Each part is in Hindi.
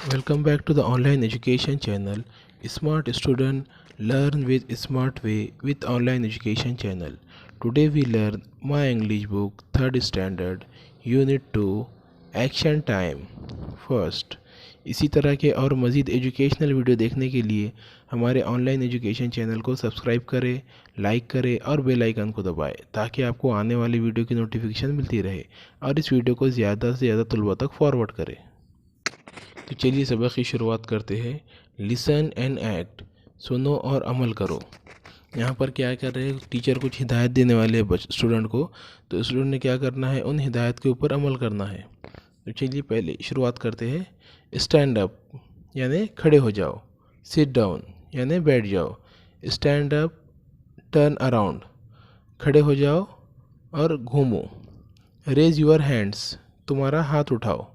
Welcome back to the online education channel. Smart student learn with smart way with online education channel. Today we learn my English book 3rd standard unit 2 action time. First, इसी तरह के और मज़ीद एजुकेशनल वीडियो देखने के लिए हमारे ऑनलाइन एजुकेशन चैनल को सब्सक्राइब करें, लाइक करें और बेल आइकन को दबाएं ताकि आपको आने वाली वीडियो की नोटिफिकेशन मिलती रहे और इस वीडियो को ज़्यादा से ज़्यादा तलबा तक फॉरवर्ड करें। तो चलिए सबक की शुरुआत करते हैं। लिसन एंड एक्ट, सुनो और अमल करो। यहाँ पर क्या कर रहे हैं, टीचर कुछ हिदायत देने वाले हैं स्टूडेंट को, तो स्टूडेंट ने क्या करना है, उन हिदायत के ऊपर अमल करना है। तो चलिए पहले शुरुआत करते हैं। स्टैंड अप यानी खड़े हो जाओ, सिट डाउन यानी बैठ जाओ, स्टैंड अप टर्न अराउंड खड़े हो जाओ और घूमो, रेज योर हैंड्स तुम्हारा हाथ उठाओ,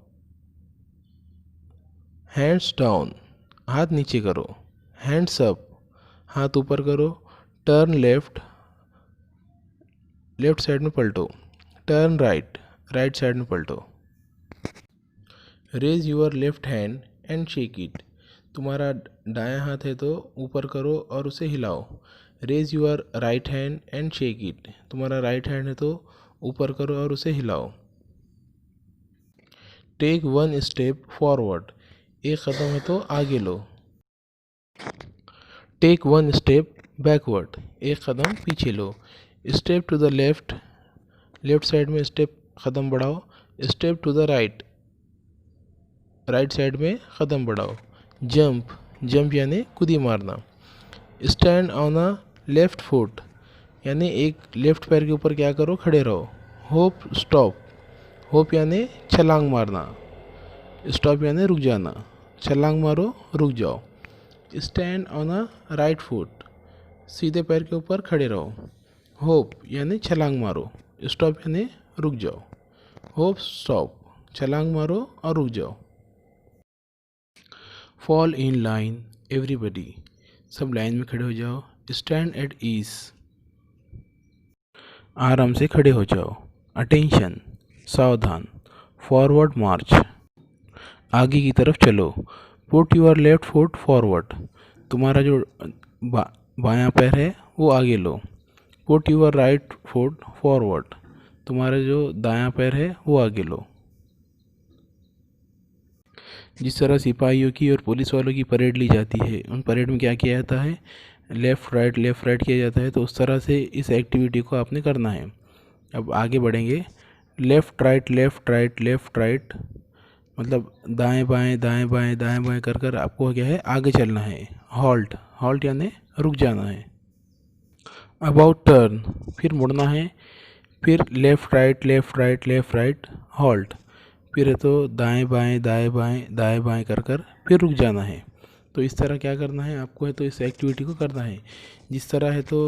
हैंड्स डाउन हाथ नीचे करो, हैंड्स अप हाथ ऊपर करो, टर्न लेफ्ट लेफ्ट साइड में पलटो, टर्न राइट राइट साइड में पलटो, raise your left hand and shake it तुम्हारा दायां हाथ है तो ऊपर करो और उसे हिलाओ, raise your right hand and shake it तुम्हारा राइट हैंड है तो ऊपर करो और उसे हिलाओ, टेक वन स्टेप फॉरवर्ड एक कदम है तो आगे लो, टेक वन स्टेप बैकवर्ड एक कदम पीछे लो, step to the left left side में स्टेप कदम बढ़ाओ, step to the right right side में कदम बढ़ाओ, जंप जंप यानी कूदी मारना, stand on a left foot यानी एक लेफ्ट पैर के ऊपर क्या करो, खड़े रहो, होप स्टॉप होप यानी छलांग मारना, स्टॉप यानी रुक जाना, छलांग मारो रुक जाओ, stand on a right foot सीधे पैर के ऊपर खड़े रहो, होप यानी छलांग मारो, स्टॉप यानी रुक जाओ, होप स्टॉप छलांग मारो और रुक जाओ, फॉल इन लाइन एवरीबडी सब लाइन में खड़े हो जाओ, स्टैंड एट ईज आराम से खड़े हो जाओ, अटेंशन सावधान, फॉरवर्ड मार्च आगे की तरफ चलो, put your left foot forward तुम्हारा जो बायां पैर है वो आगे लो, put your right foot forward तुम्हारा जो दायां पैर है वो आगे लो। जिस तरह सिपाहियों की और पुलिस वालों की परेड ली जाती है, उन परेड में क्या किया जाता है, लेफ़्ट राइट किया जाता है, तो उस तरह से इस एक्टिविटी को आपने करना है। अब आगे बढ़ेंगे, लेफ़्ट राइट मतलब दाएं बाएं दाएं बाएं दाएं बाएं कर कर आपको क्या है, आगे चलना है, हॉल्ट हॉल्ट यानी रुक जाना है, अबाउट टर्न फिर मुड़ना है, फिर लेफ़्ट राइट हॉल्ट फिर है तो दाएं बाएं कर कर फिर रुक जाना है। तो इस तरह क्या करना है आपको, है तो इस एक्टिविटी को करना है। जिस तरह है तो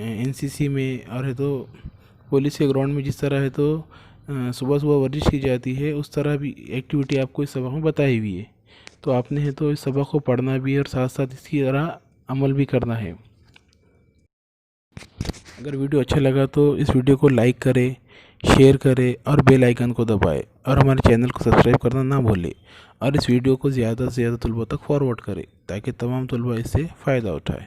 एनसीसी में और है तो पुलिस के ग्राउंड में जिस तरह है तो सुबह सुबह वर्जिश की जाती है, उस तरह भी एक्टिविटी आपको इस सबक में बताई हुई है। तो आपने है तो इस सबक को पढ़ना भी है और साथ साथ इसकी तरह अमल भी करना है। अगर वीडियो अच्छा लगा तो इस वीडियो को लाइक करें, शेयर करें और बेल आइकन को दबाएं और हमारे चैनल को सब्सक्राइब करना ना भूलें और इस वीडियो को ज़्यादा से ज़्यादा तलबा तक फॉरवर्ड करें ताकि तमाम तलबा इससे फ़ायदा उठाएं।